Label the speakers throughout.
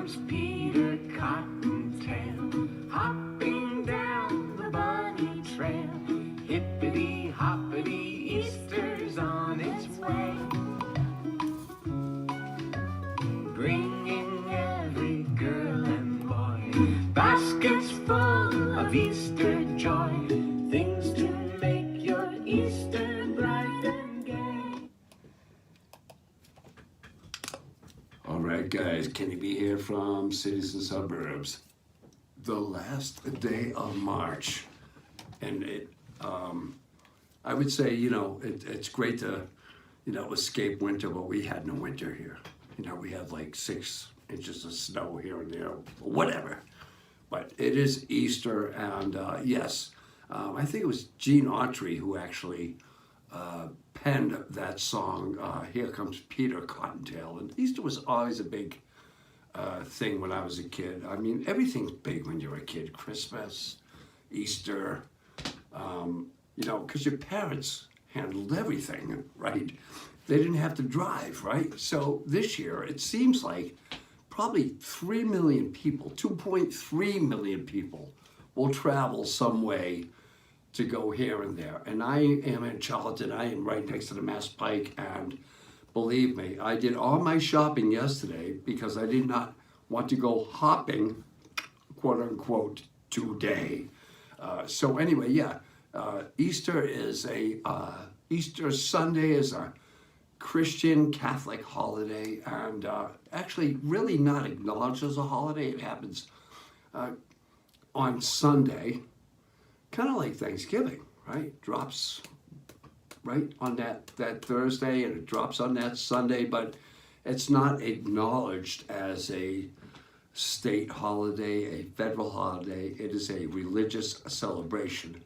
Speaker 1: comes Peter Cottontail, hopping down the bunny trail. Hippity hoppity, Easter's on its way, bringing every girl and boy baskets full of Easter joy, things to make your Easter bright and gay.
Speaker 2: All right, guys, Kenny B here from Cities and Suburbs. The last day of March, and I would say, it's great to, escape winter, but we had no winter here. We had like 6 inches of snow here and there, whatever. But it is Easter, and yes, I think it was Gene Autry who actually penned that song, Here Comes Peter Cottontail. And Easter was always a big thing when I was a kid. I mean, everything's big when you're a kid. Christmas, Easter, because your parents handled everything, right? They didn't have to drive, right? So this year, it seems like probably 3 million people, 2.3 million people will travel some way to go here and there. And I am in Charlton. I am right next to the Mass Pike. And believe me, I did all my shopping yesterday because I did not want to go hopping, quote unquote, today. So anyway, yeah, Easter Sunday is a Christian Catholic holiday, and actually really not acknowledged as a holiday. It happens on Sunday, kind of like Thanksgiving, right? Drops right on that Thursday, and it drops on that Sunday, but it's not acknowledged as a state holiday, a federal holiday. It is a religious celebration,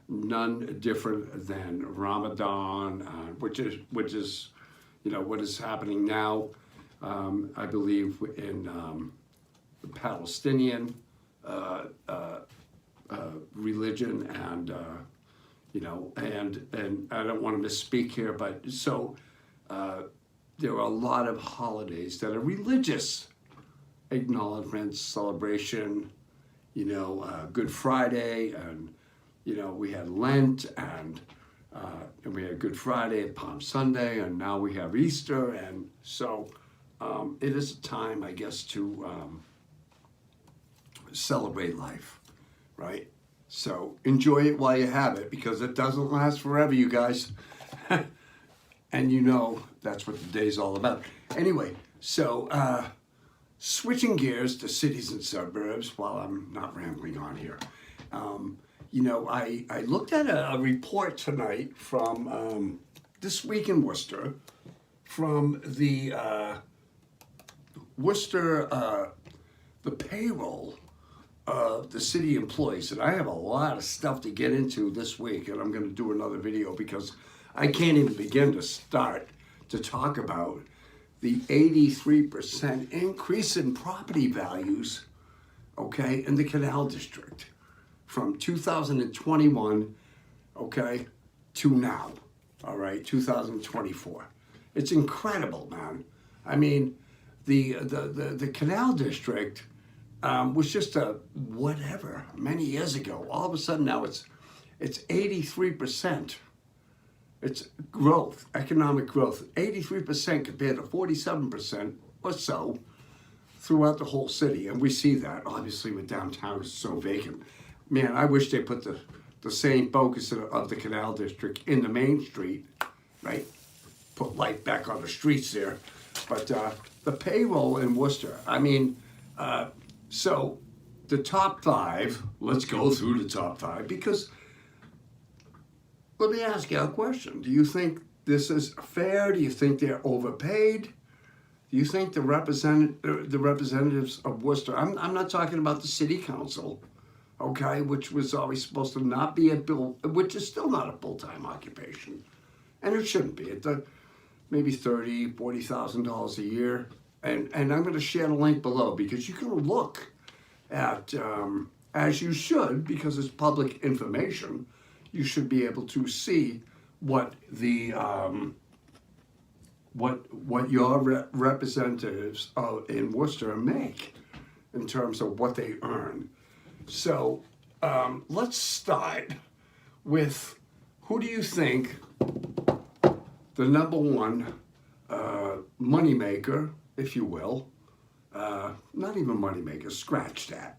Speaker 2: none different than Ramadan, which is what is happening now. I believe in the Palestinian religion, and and I don't want to misspeak here, but so there are a lot of holidays that are religious acknowledgments, celebration. Good Friday, and we had Lent, and we had Good Friday and Palm Sunday, and now we have Easter, and so it is a time, I guess, to celebrate life, right? So enjoy it while you have it, because it doesn't last forever, you guys. And that's what the day's all about. Anyway, so switching gears to cities and suburbs while I'm not rambling on here. I looked at a report tonight from This Week in Worcester, from the Worcester, the payroll of the city employees. And I have a lot of stuff to get into this week, and I'm going to do another video because I can't even begin to start to talk about the 83% increase in property values, okay, in the Canal District from 2021, okay, to now, all right, 2024. It's incredible, man. I mean, the Canal District was just a whatever many years ago. All of a sudden now it's 83%. It's growth, economic growth, 83% compared to 47% or so throughout the whole city. And we see that, obviously, with downtown is so vacant. Man, I wish they put the same focus of the Canal District in the main street, right? Put light back on the streets there. But the payroll in Worcester, I mean, so the top 5, let's go through the top 5, because let me ask you a question. Do you think this is fair? Do you think they're overpaid? Do you think the representatives of Worcester, I'm not talking about the city council, okay, which was always supposed to not be which is still not a full-time occupation. And it shouldn't be. It's maybe $30,000, $40,000 a year. And I'm going to share the link below, because you can look at, as you should, because it's public information, you should be able to see what the what your representatives in Worcester make. in terms of what they earn. So let's start with, who do you think the number one moneymaker, if you will, not even moneymaker, scratch that,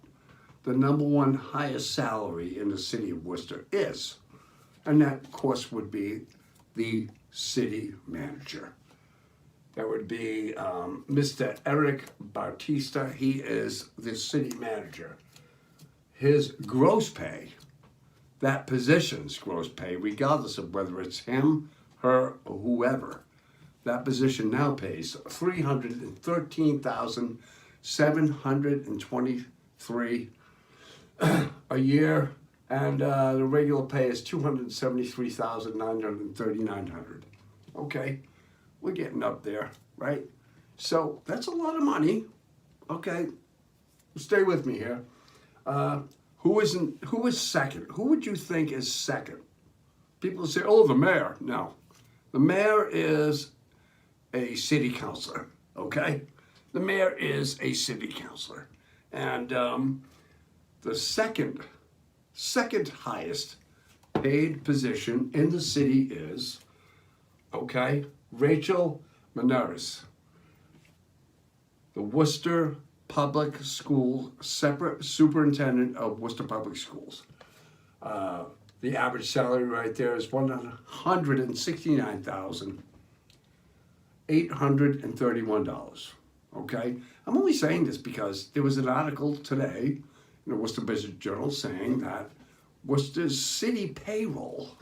Speaker 2: the number one highest salary in the city of Worcester is? And that, of course, would be the city manager. That would be Mr. Eric Bautista. He is the city manager. His gross pay, that position's gross pay, regardless of whether it's him, her, or whoever, that position now pays $313,723 a year, and the regular pay is $273,939. Okay, we're getting up there, right? So that's a lot of money. Okay, stay with me here. Who is second? Who would you think is second? People say, "Oh, the mayor." No, the mayor is a city councilor. Okay, the mayor is a city councilor, and the second highest paid position in the city is, okay, Rachel Menares, the Worcester Public School separate superintendent of Worcester Public Schools. The average salary right there is $169,831. Okay, I'm only saying this because there was an article today in the Worcester Business Journal saying that Worcester's city payroll,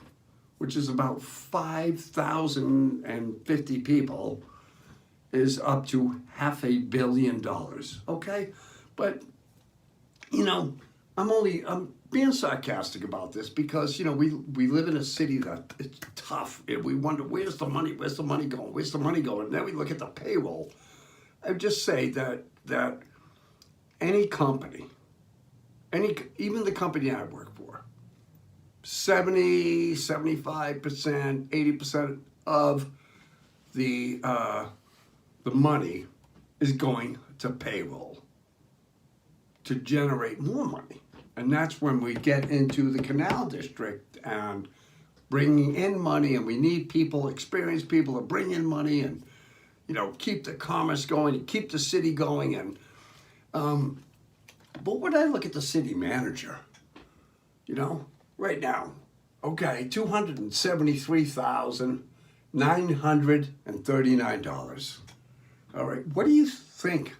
Speaker 2: which is about 5,050 people, is up to $500 million. Okay, but I'm being sarcastic about this because we live in a city that it's tough, and we wonder, where's the money going, and then we look at the payroll. I would just say that any company, even the company I work for, 70, 75%, 80% of the money is going to payroll to generate more money. And that's when we get into the Canal District and bringing in money, and we need people, experienced people, to bring in money and keep the commerce going and keep the city going. And but when I look at the city manager, right now, okay, $273,939. All right, what do you think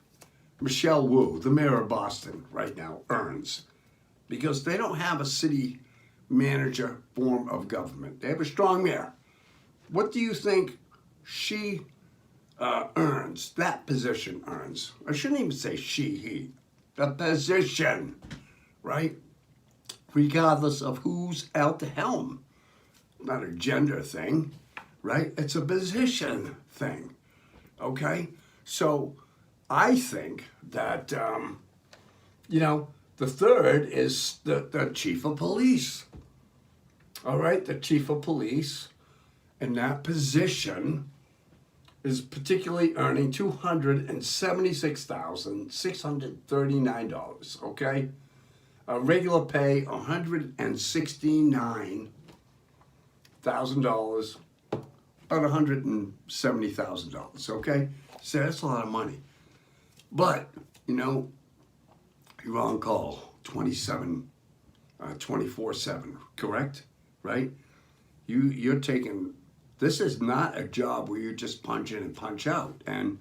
Speaker 2: Michelle Wu, the mayor of Boston, right now earns? Because they don't have a city manager form of government. They have a strong mayor. What do you think she earns, that position earns? I shouldn't even say she, he. The position, right? Regardless of who's at the helm. Not a gender thing, right? It's a position thing, okay? So I think that, the third is the chief of police. All right, the chief of police in that position is particularly earning $276,639, okay? Regular pay, $169,000, about $170,000, okay? So that's a lot of money. But, you're on call 24/7, correct? Right? You're taking, this is not a job where you just punch in and punch out. And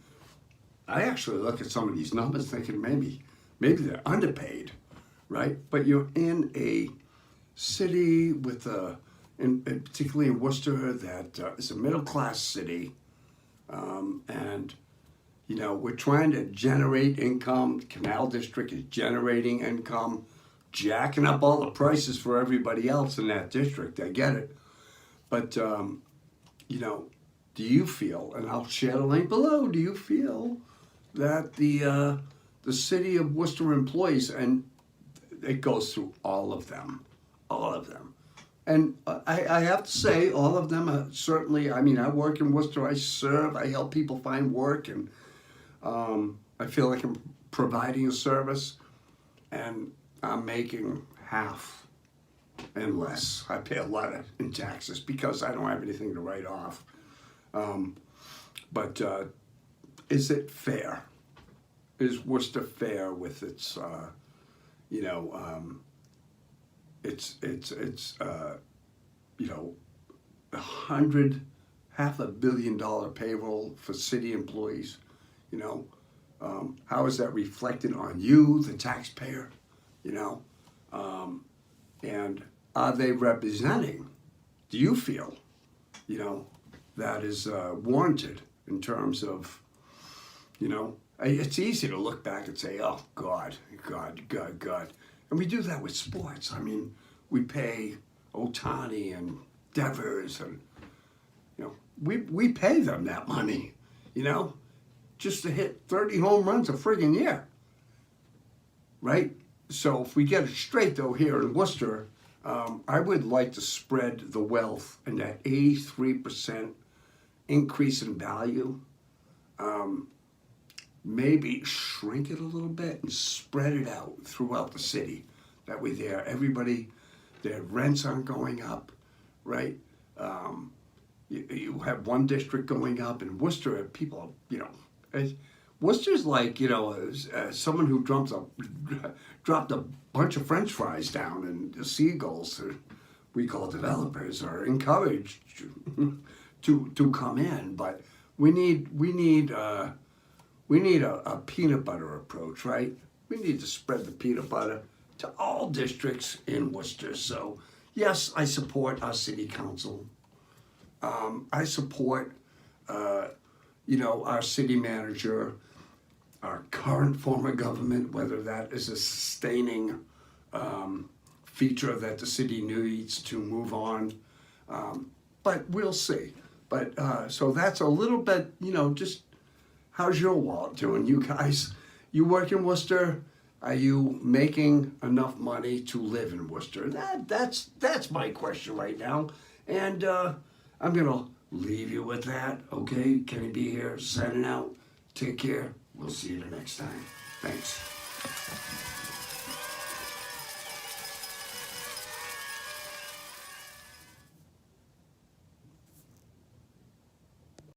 Speaker 2: I actually look at some of these numbers thinking maybe they're underpaid, right? But you're in a city with particularly in Worcester, that is a middle-class city, and we're trying to generate income. Canal District is generating income, jacking up all the prices for everybody else in that district. I get it. But, do you feel, and I'll share the link below, do you feel that the city of Worcester employees, and it goes through all of them, and I have to say, all of them are certainly, I work in Worcester, I serve, I help people find work, and I feel like I'm providing a service, and I'm making half and less. I pay a lot in taxes because I don't have anything to write off. But is it fair? Is Worcester fair with its, $500 million payroll for city employees? How is that reflected on you, the taxpayer? And are they representing? Do you feel, that is warranted in terms of, it's easy to look back and say, oh, God. And we do that with sports. I mean, we pay Otani and Devers and, we pay them that money, just to hit 30 home runs a friggin' year, right? So if we get it straight, though, here in Worcester, I would like to spread the wealth and that 83% increase in value, maybe shrink it a little bit and spread it out throughout the city. That way everybody, their rents aren't going up, right? You have one district going up, and Worcester, people, Worcester's like, someone who dropped a bunch of French fries down, and the seagulls, we call developers, are encouraged to come in. But we need a peanut butter approach, right? We need to spread the peanut butter to all districts in Worcester. So yes, I support our city council. I support, our city manager, our current form of government, whether that is a sustaining feature that the city needs to move on. But we'll see. But so that's a little bit, just how's your wallet doing, you guys? You work in Worcester? Are you making enough money to live in Worcester? That's my question right now. And I'm going to leave you with that, okay? Kenny B here, signing out. Take care. We'll see you the next time. Thanks.